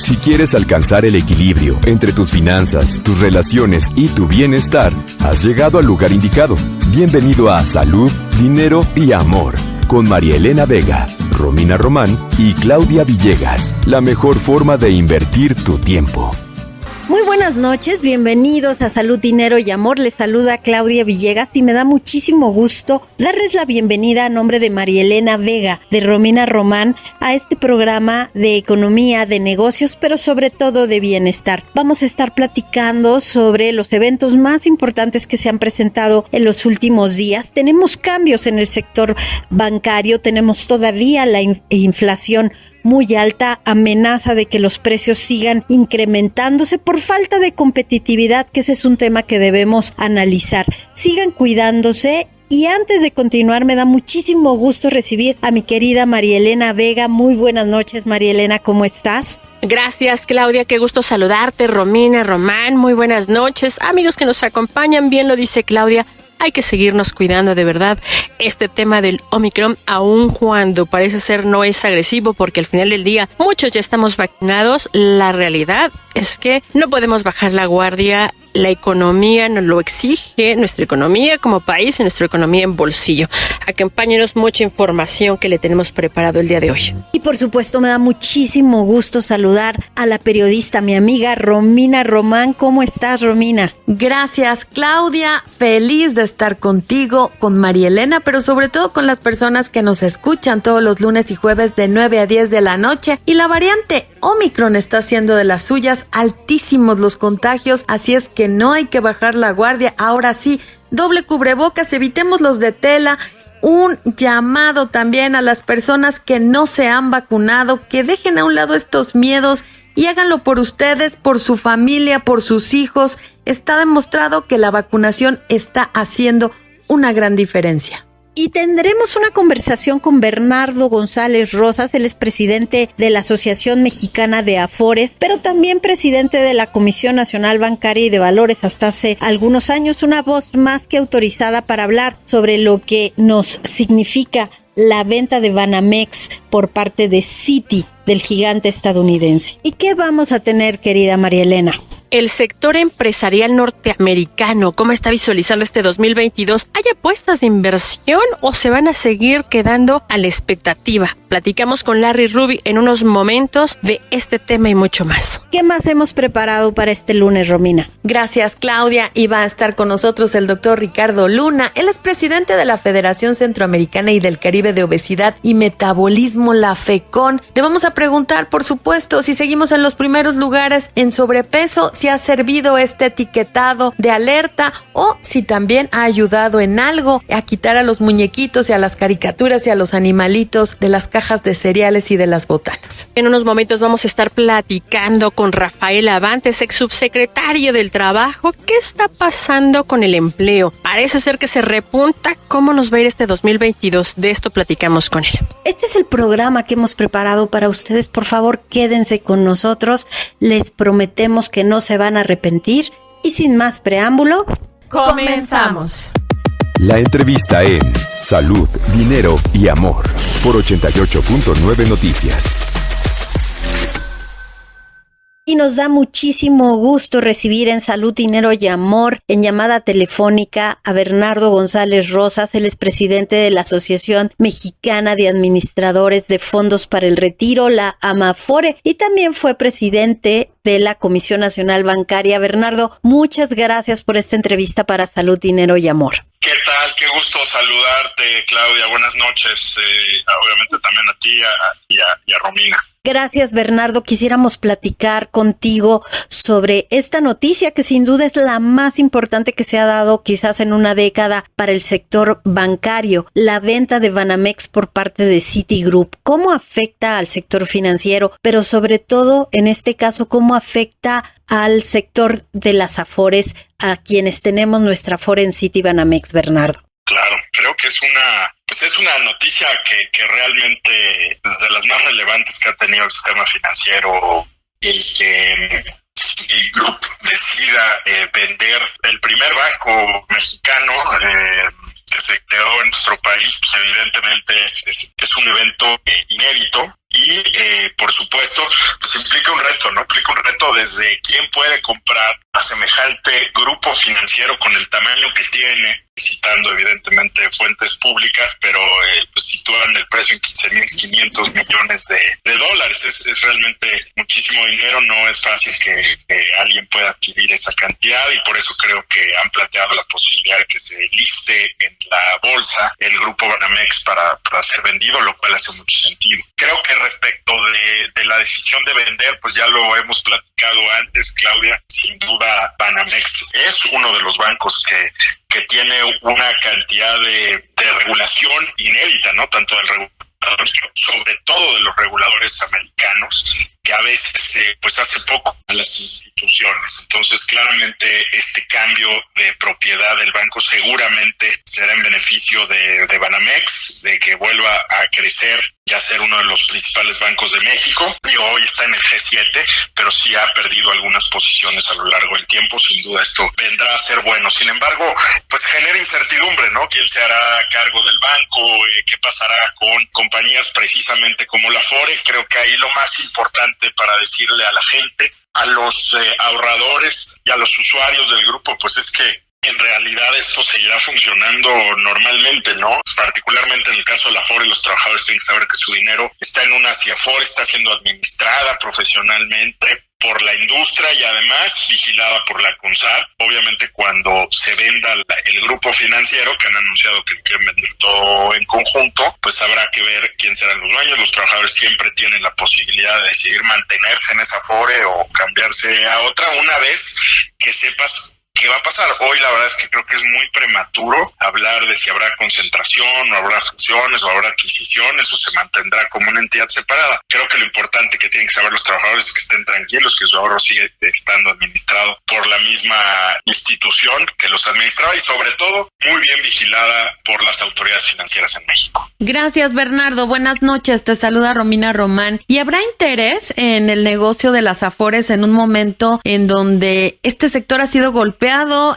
Si quieres alcanzar el equilibrio entre tus finanzas, tus relaciones y tu bienestar, has llegado al lugar indicado. Bienvenido a Salud, Dinero y Amor, con María Elena Vega, Romina Román y Claudia Villegas. La mejor forma de invertir tu tiempo. Muy buenas noches, bienvenidos a Salud, Dinero y Amor. Les saluda Claudia Villegas y me da muchísimo gusto darles la bienvenida a nombre de María Elena Vega, de Romina Román, a este programa de economía, de negocios, pero sobre todo de bienestar. Vamos a estar platicando sobre los eventos más importantes que se han presentado en los últimos días. Tenemos cambios en el sector bancario, tenemos todavía la inflación muy alta, amenaza de que los precios sigan incrementándose por falta de competitividad, que ese es un tema que debemos analizar. Sigan cuidándose. Y antes de continuar, me da muchísimo gusto recibir a mi querida María Elena Vega. Muy buenas noches, María Elena, ¿cómo estás? Gracias, Claudia, qué gusto saludarte. Romina, Román, muy buenas noches. Amigos que nos acompañan, bien lo dice Claudia, hay que seguirnos cuidando de verdad. Este tema del Omicron, aun cuando parece ser no es agresivo, porque al final del día muchos ya estamos vacunados, la realidad es que no podemos bajar la guardia. La economía nos lo exige, nuestra economía como país y nuestra economía en bolsillo. Acompáñenos, mucha información que le tenemos preparado el día de hoy. Y por supuesto me da muchísimo gusto saludar a la periodista, mi amiga Romina Román. ¿Cómo estás, Romina? Gracias, Claudia. Feliz de estar contigo, con María Elena, pero sobre todo con las personas que nos escuchan todos los lunes y jueves de 9 a 10 de la noche. Y la variante Omicron está haciendo de las suyas, altísimos los contagios, así es que no hay que bajar la guardia. Ahora sí, doble cubrebocas, evitemos los de tela. Un llamado también a las personas que no se han vacunado, que dejen a un lado estos miedos y háganlo por ustedes, por su familia, por sus hijos. Está demostrado que la vacunación está haciendo una gran diferencia. Y tendremos una conversación con Bernardo González Rosas, él es presidente de la Asociación Mexicana de Afores, pero también presidente de la Comisión Nacional Bancaria y de Valores hasta hace algunos años, una voz más que autorizada para hablar sobre lo que nos significa la venta de Banamex por parte de Citi, del gigante estadounidense. ¿Y qué vamos a tener, querida María Elena? El sector empresarial norteamericano, ¿cómo está visualizando este 2022? ¿Hay apuestas de inversión o se van a seguir quedando a la expectativa? Platicamos con Larry Ruby en unos momentos de este tema y mucho más. ¿Qué más hemos preparado para este lunes, Romina? Gracias, Claudia. Y va a estar con nosotros el doctor Ricardo Luna. Él es presidente de la Federación Centroamericana y del Caribe de Obesidad y Metabolismo, la FECON. Le vamos a preguntar, por supuesto, si seguimos en los primeros lugares en sobrepeso, si ha servido este etiquetado de alerta o si también ha ayudado en algo a quitar a los muñequitos y a las caricaturas y a los animalitos de las cajas de cereales y de las botanas. En unos momentos vamos a estar platicando con Rafael Avantes, ex subsecretario del Trabajo. ¿Qué está pasando con el empleo? Parece ser que se repunta. ¿Cómo nos va a ir este 2022? De esto platicamos con él. Este es el programa que hemos preparado para ustedes. Por favor, quédense con nosotros. Les prometemos que no se van a arrepentir. Y sin más preámbulo, ¡comenzamos! La entrevista en Salud, Dinero y Amor por 88.9 Noticias. Y nos da muchísimo gusto recibir en Salud, Dinero y Amor, en llamada telefónica, a Bernardo González Rosas. Él es presidente de la Asociación Mexicana de Administradores de Fondos para el Retiro, la AMAFORE, y también fue presidente de la Comisión Nacional Bancaria. Bernardo, muchas gracias por esta entrevista para Salud, Dinero y Amor. ¿Qué tal? Qué gusto saludarte, Claudia. Buenas noches. Obviamente también a ti y a Romina. Gracias, Bernardo. Quisiéramos platicar contigo sobre esta noticia que sin duda es la más importante que se ha dado quizás en una década para el sector bancario, la venta de Banamex por parte de Citigroup. ¿Cómo afecta al sector financiero? Pero sobre todo, en este caso, ¿cómo afecta al sector de las Afores, a quienes tenemos nuestra Afore en Citibanamex, Bernardo? Claro, creo que es una noticia que realmente es de las más relevantes que ha tenido el sistema financiero, y que Citigroup decida vender el primer banco mexicano que se creó en nuestro país. Pues evidentemente es un evento inédito, Y por supuesto, pues implica un reto, ¿no? Implica un reto desde quién puede comprar a semejante grupo financiero con el tamaño que tiene, citando evidentemente fuentes públicas, pero pues sitúan el precio en 15.500 millones de dólares. Es realmente muchísimo dinero, no es fácil que alguien pueda adquirir esa cantidad, y por eso creo que han planteado la posibilidad de que se liste en la bolsa el grupo Banamex para ser vendido, lo cual hace mucho sentido. Creo que respecto de la decisión de vender, pues ya lo hemos platicado antes, Claudia. Sin duda Banamex es uno de los bancos que tiene una cantidad de regulación inédita, ¿no? Tanto del regulador, sobre todo de los reguladores americanos, que a veces pues hace poco a las instituciones. Entonces, claramente este cambio de propiedad del banco seguramente será en beneficio de Banamex, de que vuelva a crecer y a ser uno de los principales bancos de México. Y hoy está en el G7, pero sí ha perdido algunas posiciones a lo largo del tiempo. Sin duda esto vendrá a ser bueno. Sin embargo, pues genera incertidumbre, ¿no? ¿Quién se hará cargo del banco? ¿Qué pasará con compañías precisamente como la Afore? Creo que ahí lo más importante para decirle a la gente, a los ahorradores y a los usuarios del grupo, pues es que en realidad esto seguirá funcionando normalmente, ¿no? Particularmente en el caso de la Afore, los trabajadores tienen que saber que su dinero está en una Afore, está siendo administrada profesionalmente por la industria y además vigilada por la CONSAR. Obviamente cuando se venda el grupo financiero, que han anunciado que quieren vender todo en conjunto, pues habrá que ver quién serán los dueños. Los trabajadores siempre tienen la posibilidad de decidir mantenerse en esa Afore o cambiarse a otra una vez que sepas qué va a pasar. Hoy la verdad es que creo que es muy prematuro hablar de si habrá concentración o habrá fusiones o habrá adquisiciones o se mantendrá como una entidad separada. Creo que lo importante que tienen que saber los trabajadores es que estén tranquilos, que su ahorro sigue estando administrado por la misma institución que los administraba y sobre todo muy bien vigilada por las autoridades financieras en México. Gracias, Bernardo. Buenas noches. Te saluda Romina Román. ¿Y habrá interés en el negocio de las Afores en un momento en donde este sector ha sido golpeado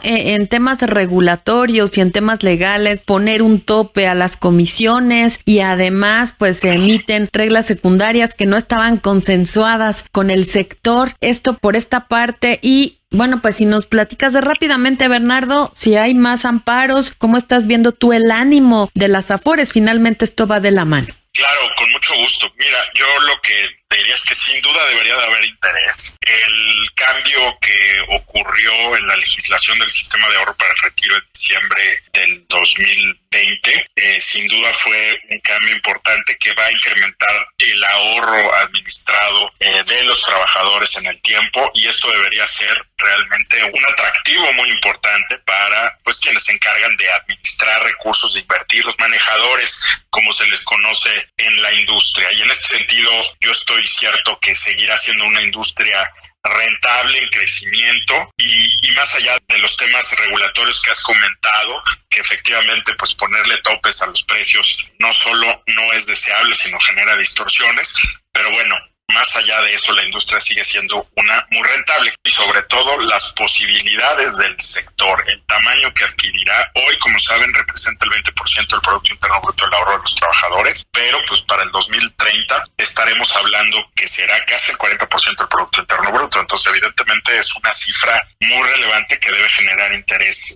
en temas regulatorios y en temas legales, poner un tope a las comisiones y además pues se emiten reglas secundarias que no estaban consensuadas con el sector? Esto por esta parte. Y bueno, pues si nos platicas rápidamente, Bernardo, si hay más amparos, ¿cómo estás viendo tú el ánimo de las Afores? Finalmente esto va de la mano. Claro, con mucho gusto. Mira, yo lo que te diría es que sin duda debería de haber interés. El cambio que ocurrió en la legislación del sistema de ahorro para el retiro en diciembre del 2020, sin duda fue un cambio importante que va a incrementar el ahorro administrado de los trabajadores en el tiempo, y esto debería ser realmente un atractivo muy importante para pues quienes se encargan de administrar recursos, de invertir, los manejadores, como se les conoce en la industria. Y en este sentido yo estoy cierto que seguirá siendo una industria rentable, en crecimiento, y más allá de los temas regulatorios que has comentado, que efectivamente pues ponerle topes a los precios no solo no es deseable, sino genera distorsiones, pero bueno, más allá de eso, la industria sigue siendo una muy rentable, y sobre todo las posibilidades del sector, el tamaño que adquirirá. Hoy, como saben, representa el 20% del Producto Interno Bruto del ahorro de los trabajadores, pero pues para el 2030 estaremos hablando que será casi el 40% del Producto Interno Bruto. Entonces, evidentemente es una cifra muy relevante que debe generar interés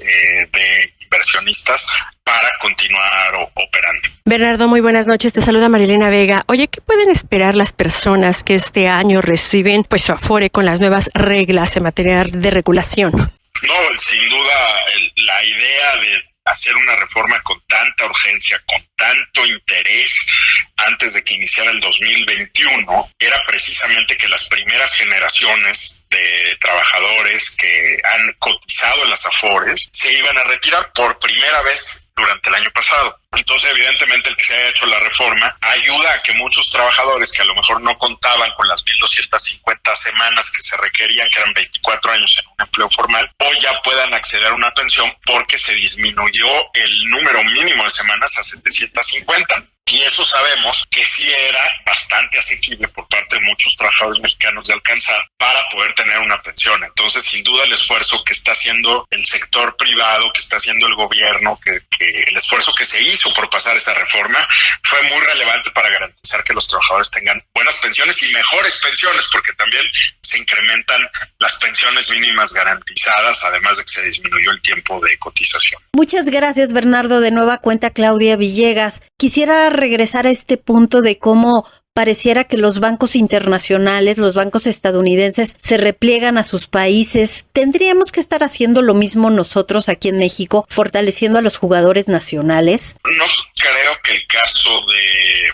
de inversionistas para continuar operando. Bernardo, muy buenas noches. Te saluda Marilena Vega. Oye, ¿qué pueden esperar las personas que este año reciben pues su Afore con las nuevas reglas en materia de regulación? No, sin duda la idea de hacer una reforma con tanta urgencia, con tanto interés antes de que iniciara el 2021, era precisamente que las primeras generaciones de trabajadores que han cotizado en las Afores se iban a retirar por primera vez durante el año pasado. Entonces, evidentemente, el que se haya hecho la reforma ayuda a que muchos trabajadores que a lo mejor no contaban con las 1,250 semanas que se requerían, que eran 24 años en un empleo formal, hoy ya puedan acceder a una pensión porque se disminuyó el número mínimo de semanas a 750. Y eso sabemos que sí era bastante asequible por parte de muchos trabajadores mexicanos de alcanzar para poder tener una pensión. Entonces, sin duda, el esfuerzo que está haciendo el sector privado, que está haciendo el gobierno, que el esfuerzo que se hizo por pasar esa reforma fue muy relevante para garantizar que los trabajadores tengan buenas pensiones y mejores pensiones, porque también se incrementan las pensiones mínimas garantizadas, además de que se disminuyó el tiempo de cotización. Muchas gracias, Bernardo. De nueva cuenta, Claudia Villegas. Quisiera regresar a este punto de cómo pareciera que los bancos internacionales, los bancos estadounidenses se repliegan a sus países. ¿Tendríamos que estar haciendo lo mismo nosotros aquí en México, fortaleciendo a los jugadores nacionales? No creo que el caso de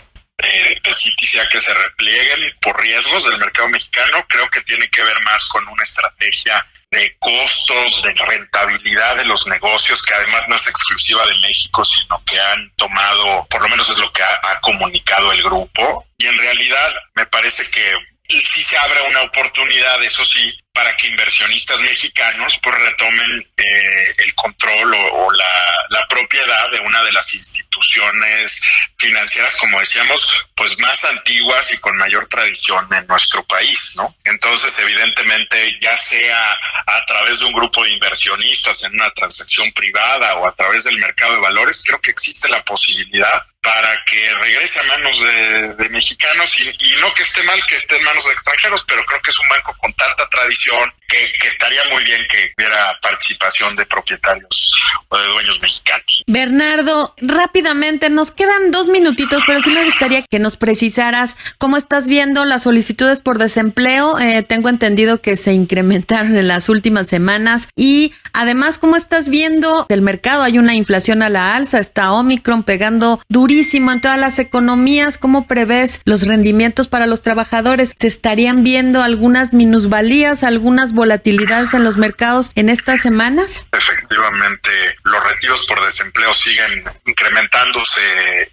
Citi sea que se replieguen por riesgos del mercado mexicano. Creo que tiene que ver más con una estrategia de costos, de rentabilidad de los negocios, que además no es exclusiva de México, sino que han tomado, por lo menos es lo que ha comunicado el grupo. Y en realidad me parece que sí se abre una oportunidad, eso sí, para que inversionistas mexicanos pues retomen el control o la propiedad de una de las instituciones financieras, como decíamos, pues más antiguas y con mayor tradición en nuestro país, ¿no? Entonces, evidentemente, ya sea a través de un grupo de inversionistas en una transacción privada o a través del mercado de valores, creo que existe la posibilidad para que regrese a manos de mexicanos y no que esté mal que esté en manos de extranjeros, pero creo que es un banco con tanta tradición que estaría muy bien que hubiera participación de propietarios o de dueños mexicanos. Bernardo, rápidamente, nos quedan 2 minutitos, pero sí me gustaría que nos precisaras cómo estás viendo las solicitudes por desempleo. Tengo entendido que se incrementaron en las últimas semanas y además, ¿cómo estás viendo el mercado? Hay una inflación a la alza, está Omicron pegando durísimo en todas las economías. ¿Cómo prevés los rendimientos para los trabajadores? ¿Se estarían viendo algunas minusvalías, algunas volatilidades en los mercados en estas semanas? Efectivamente, los retiros por desempleo siguen incrementándose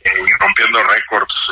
y rompiendo récords.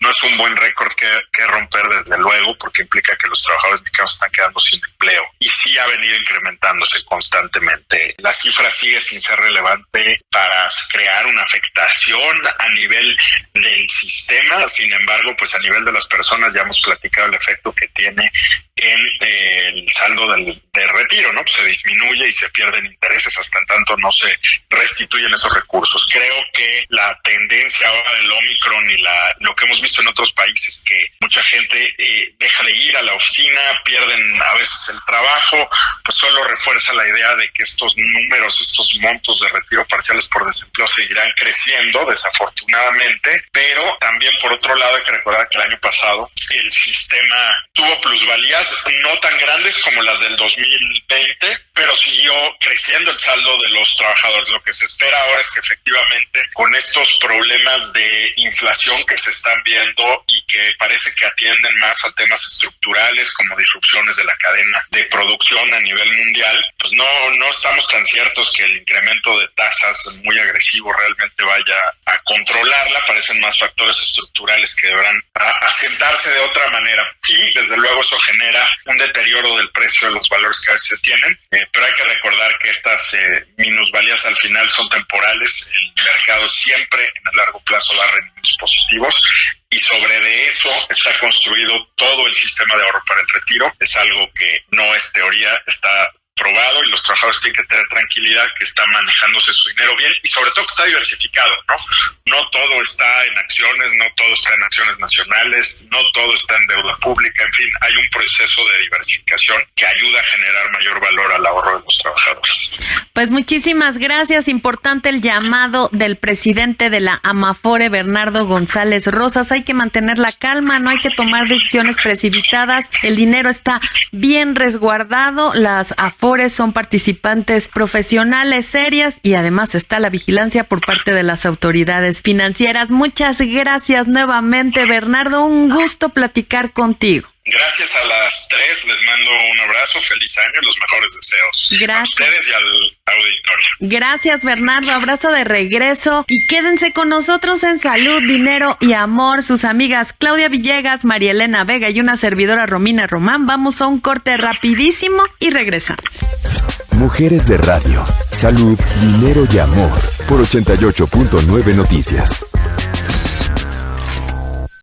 No es un buen récord que romper, desde luego, porque implica que los trabajadores mexicanos están quedando sin empleo. Y sí ha venido incrementándose constantemente. La cifra sigue sin ser relevante para crear una afectación a nivel del sistema. Sin embargo, pues a nivel de las personas ya hemos platicado el efecto que tiene en el saldo del retiro, ¿no? Pues se disminuye y se pierden intereses hasta en tanto no se restituyen esos recursos. Creo que la tendencia ahora del Omicron y lo que hemos visto en otros países, que mucha gente deja de ir a la oficina, pierden a veces el trabajo, pues solo refuerza la idea de que estos números, estos montos de retiro parciales por desempleo seguirán creciendo, desafortunadamente, pero también por otro lado hay que recordar que el año pasado el sistema tuvo plusvalías no tan grandes como las del 2020, pero siguió creciendo el saldo de los trabajadores. Lo que se espera ahora es que efectivamente con estos problemas de inflación que se están viendo y que parece que atienden más a temas estructurales como disrupciones de la cadena de producción a nivel mundial, pues no estamos tan ciertos que el incremento de tasas muy agresivo realmente vaya a controlarla. Parecen más factores estructurales que deberán asentarse de otra manera, y desde luego eso genera un deterioro del precio de los valores que a veces se tienen, pero hay que recordar que estas minusvalías al final son temporales. El mercado siempre en el largo plazo da rendimientos positivos y sobre de eso está construido todo el sistema de ahorro para el retiro. Es algo que no es teoría, está probado, y los trabajadores tienen que tener tranquilidad que está manejándose su dinero bien y sobre todo que está diversificado, ¿no? No todo está en acciones, no todo está en acciones nacionales, no todo está en deuda pública, en fin, hay un proceso de diversificación que ayuda a generar mayor valor al ahorro de los trabajadores. Pues muchísimas gracias. Importante el llamado del presidente de la Amafore, Bernardo González Rosas. Hay que mantener la calma, no hay que tomar decisiones precipitadas. El dinero está bien resguardado, las Afores son participantes profesionales serias y además está la vigilancia por parte de las autoridades financieras. Muchas gracias nuevamente, Bernardo. Un gusto platicar contigo. Gracias a las tres, les mando un abrazo, feliz año y los mejores deseos. Gracias. A ustedes y al auditorio. Gracias, Bernardo, abrazo de regreso y quédense con nosotros en Salud, Dinero y Amor. Sus amigas Claudia Villegas, María Elena Vega y una servidora Romina Román. Vamos a un corte rapidísimo y regresamos. Mujeres de Radio, Salud, Dinero y Amor por 88.9 Noticias.